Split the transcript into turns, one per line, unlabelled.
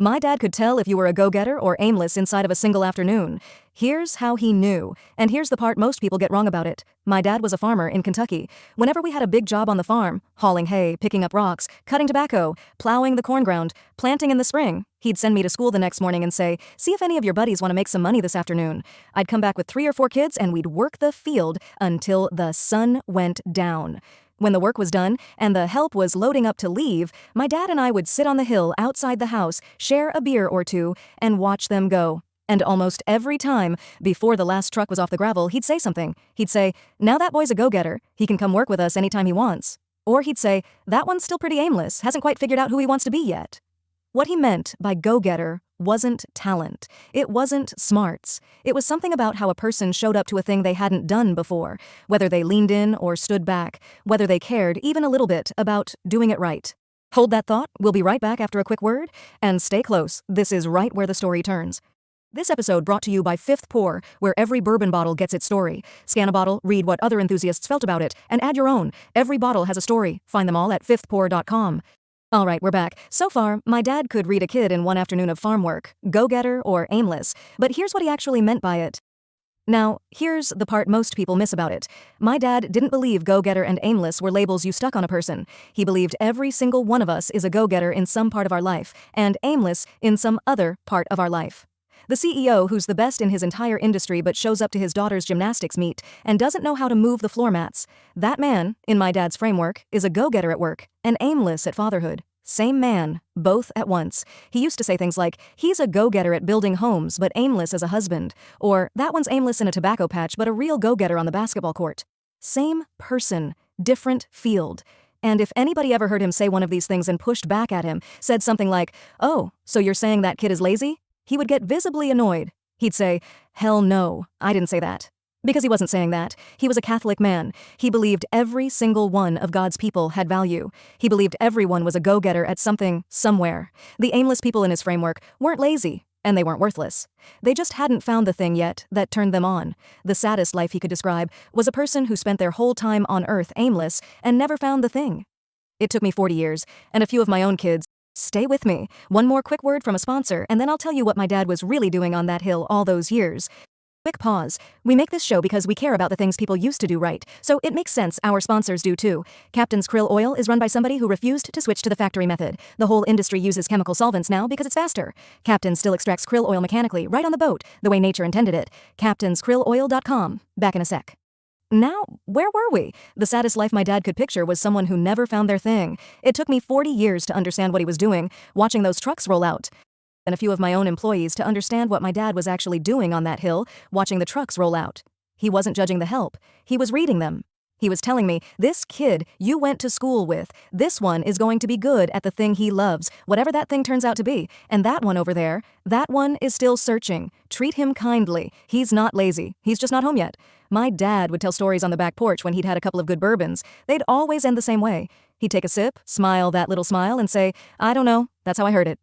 My dad could tell if you were a go-getter or aimless inside of a single afternoon. Here's how he knew, and here's the part most people get wrong about it. My dad was a farmer in Kentucky. Whenever we had a big job on the farm, hauling hay, picking up rocks, cutting tobacco, plowing the corn ground, planting in the spring, he'd send me to school the next morning and say, "See if any of your buddies want to make some money this afternoon." I'd come back with 3 or 4 kids and we'd work the field until the sun went down. When the work was done and the help was loading up to leave, my dad and I would sit on the hill outside the house, share a beer or two, and watch them go. And almost every time, before the last truck was off the gravel, he'd say something. He'd say, "Now that boy's a go-getter. He can come work with us anytime he wants." Or he'd say, "That one's still pretty aimless, hasn't quite figured out who he wants to be yet." What he meant by go-getter wasn't talent. It wasn't smarts. It was something about how a person showed up to a thing they hadn't done before, whether they leaned in or stood back, whether they cared even a little bit about doing it right. Hold that thought. We'll be right back after a quick word. And stay close. This is right where the story turns. This episode brought to you by Fifth Pour, where every bourbon bottle gets its story. Scan a bottle, read what other enthusiasts felt about it, and add your own. Every bottle has a story. Find them all at fifthpour.com. All right, we're back. So far, my dad could read a kid in one afternoon of farm work, go-getter or aimless, but here's what he actually meant by it. Now, here's the part most people miss about it. My dad didn't believe go-getter and aimless were labels you stuck on a person. He believed every single one of us is a go-getter in some part of our life, and aimless in some other part of our life. The CEO who's the best in his entire industry but shows up to his daughter's gymnastics meet and doesn't know how to move the floor mats. That man, in my dad's framework, is a go-getter at work and aimless at fatherhood. Same man, both at once. He used to say things like, "He's a go-getter at building homes but aimless as a husband," or "That one's aimless in a tobacco patch but a real go-getter on the basketball court." Same person, different field. And if anybody ever heard him say one of these things and pushed back at him, said something like, "Oh, so you're saying that kid is lazy?" he would get visibly annoyed. He'd say, "Hell no, I didn't say that." Because he wasn't saying that. He was a Catholic man. He believed every single one of God's people had value. He believed everyone was a go-getter at something, somewhere. The aimless people in his framework weren't lazy, and they weren't worthless. They just hadn't found the thing yet that turned them on. The saddest life he could describe was a person who spent their whole time on Earth aimless and never found the thing. It took me 40 years, and a few of my own kids. Stay with me. One more quick word from a sponsor, and then I'll tell you what my dad was really doing on that hill all those years. Quick pause. We make this show because we care about the things people used to do right, so it makes sense our sponsors do too. Captain's Krill Oil is run by somebody who refused to switch to the factory method. The whole industry uses chemical solvents now because it's faster. Captain still extracts krill oil mechanically, right on the boat, the way nature intended it. CaptainsKrillOil.com. Back in a sec. Now, where were we? The saddest life my dad could picture was someone who never found their thing. It took me 40 years to understand what he was doing, watching those trucks roll out. And a few of my own employees to understand what my dad was actually doing on that hill, watching the trucks roll out. He wasn't judging the help. He was reading them. He was telling me, "This kid you went to school with, this one is going to be good at the thing he loves, whatever that thing turns out to be. And that one over there, that one is still searching. Treat him kindly. He's not lazy. He's just not home yet." My dad would tell stories on the back porch when he'd had a couple of good bourbons. They'd always end the same way. He'd take a sip, smile that little smile, and say, "I don't know. That's how I heard it."